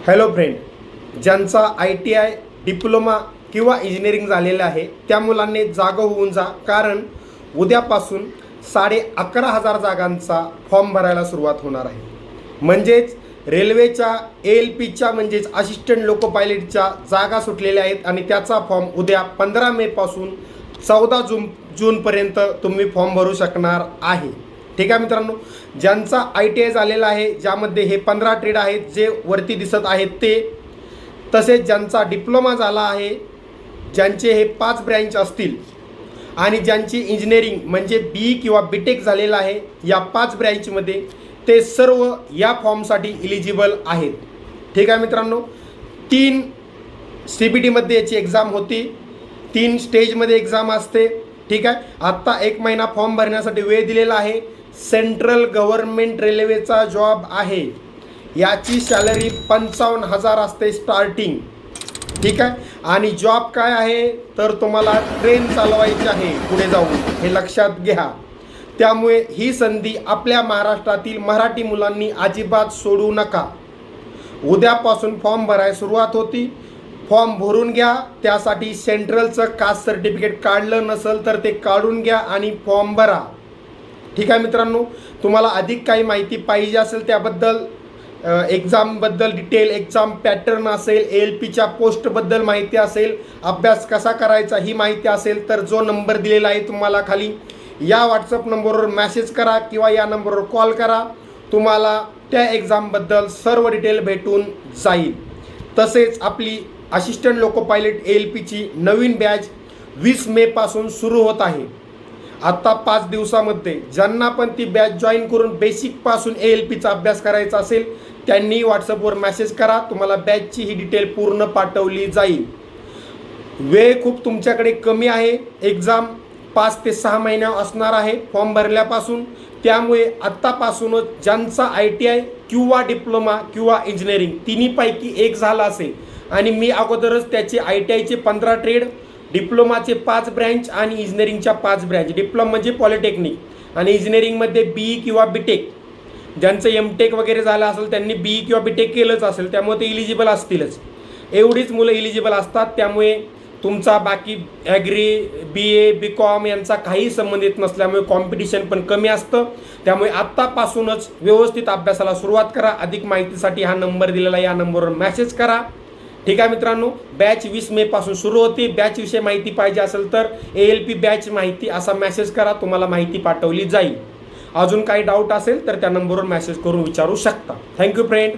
Hello friend, ज्यांचा ITI diploma किंवा engineering झालेलं आहे त्या मुलांनी जागं होऊन जा, कारण उद्यापासून 11,500 जागांचा फॉर्म भरायला सुरुवात होणार आहे। म्हणजेच रेल्वेच्या ALPच्या म्हणजेच असिस्टंट लोको पायलटच्या जागा सुटलेल्या आहेत आणि त्याचा फॉर्म उद्या 15 मे पासून 14 जूनपर्यंत तुम्ही फॉर्म भरू शकणार आहे। ठीक आहे मित्रांनो, ज्यांचा ITI झालेला आहे, ज्यामध्ये हे 15 ट्रेड आहेत जे वरती दिसत आहेत ते, तसेच ज्यांचा डिप्लोमा झाला आहे, ज्यांचे हे 5 ब्रँच असतील आणि ज्यांची इंजिनिअरिंग म्हणजे BE किंवा BTech झालेला आहे या 5 ब्रँचमध्ये, ते सर्व या फॉर्मसाठी इलिजिबल आहेत। ठीक आहे मित्रांनो, 3 CBTमध्ये याची एक्झाम होती, 3 स्टेजमध्ये एक्झाम असते। ठीक आहे, आत्ता 1 महिना फॉर्म भरण्यासाठी वेळ दिलेला आहे। सेंट्रल गव्हर्नमेंट रेल्वेचा जॉब आहे, याची सॅलरी 55,000 असते स्टार्टिंग। ठीक आहे, आणि जॉब काय आहे तर तुम्हाला ट्रेन चालवायची आहे पुढे जाऊन, हे लक्षात घ्या। त्यामुळे ही संधी आपल्या महाराष्ट्रातील मराठी मुलांनी अजिबात सोडू नका। उद्यापासून फॉर्म भरायला सुरुवात होती, फॉर्म भरून घ्या। त्यासाठी सेंट्रलचं कास्ट सर्टिफिकेट काढलं नसेल तर ते काढून घ्या आणि फॉर्म भरा। ठीक आहे मित्रांनो, तुम्हाला अधिक काही माहिती पाहिजे असेल त्याबद्दल, एक्झामबद्दल डिटेल, एक्झाम पॅटर्न असेल, ALPच्या पोस्टबद्दल माहिती असेल, अभ्यास कसा करायचा ही माहिती असेल, तर जो नंबर दिलेला आहे तुम्हाला खाली, या व्हॉट्सअप नंबरवर मेसेज करा किंवा या नंबरवर कॉल करा। तुम्हाला त्या एक्झामबद्दल सर्व डिटेल भेटून जाईल। तसेच आपली असिस्टंट लोको पायलट ALPची नवीन बॅच 20 मे पासून सुरू होत आहे। आत्ता 5 दिवसामध्ये ज्यांना पण ती बॅच जॉईन करून बेसिकपासून ALPचा अभ्यास करायचा असेल त्यांनी व्हॉट्सअपवर मेसेज करा, तुम्हाला बॅचची ही डिटेल पूर्ण पाठवली जाईल। वेळ खूप तुमच्याकडे कमी आहे, एक्झाम 5 ते 6 महिना असणार आहे फॉर्म भरल्यापासून। त्यामुळे आत्तापासूनच ज्यांचा ITI किंवा डिप्लोमा किंवा इंजिनिअरिंग तिन्हीपैकी एक झाला असेल, आणि मी अगोदरच त्याचे ITIचे 15 ट्रेड, डिप्लोमाचे 5 ब्रँच आणि इंजिनिअरिंगच्या 5 ब्रँच, डिप्लोमा म्हणजे पॉलिटेक्निक आणि इंजिनिअरिंगमध्ये BE किंवा BTech, ज्यांचं MTech वगैरे झालं असेल त्यांनी BE किंवा BTech केलंच असेल, त्यामुळे ते इलिजिबल असतीलच। एवढीच मुलं इलिजिबल असतात, त्यामुळे तुमचा बाकी ॲग्री, BA, BCom यांचा काही संबंधित नसल्यामुळे कॉम्पिटिशन पण कमी असतं। त्यामुळे आत्तापासूनच व्यवस्थित अभ्यासाला सुरुवात करा। अधिक माहितीसाठी हा नंबर दिलेला, या नंबरवर मेसेज करा। ठीक आहे मित्रांनो, बॅच 20 मे पासून सुरू होती। बॅचविषयी माहिती पाहिजे असेल तर ALP बॅच माहिती असा मेसेज करा, तुम्हाला माहिती पाठवली जाईल। अजून काही डाऊट असेल तर त्या नंबरवर मेसेज करून विचारू शकता। Thank you friend.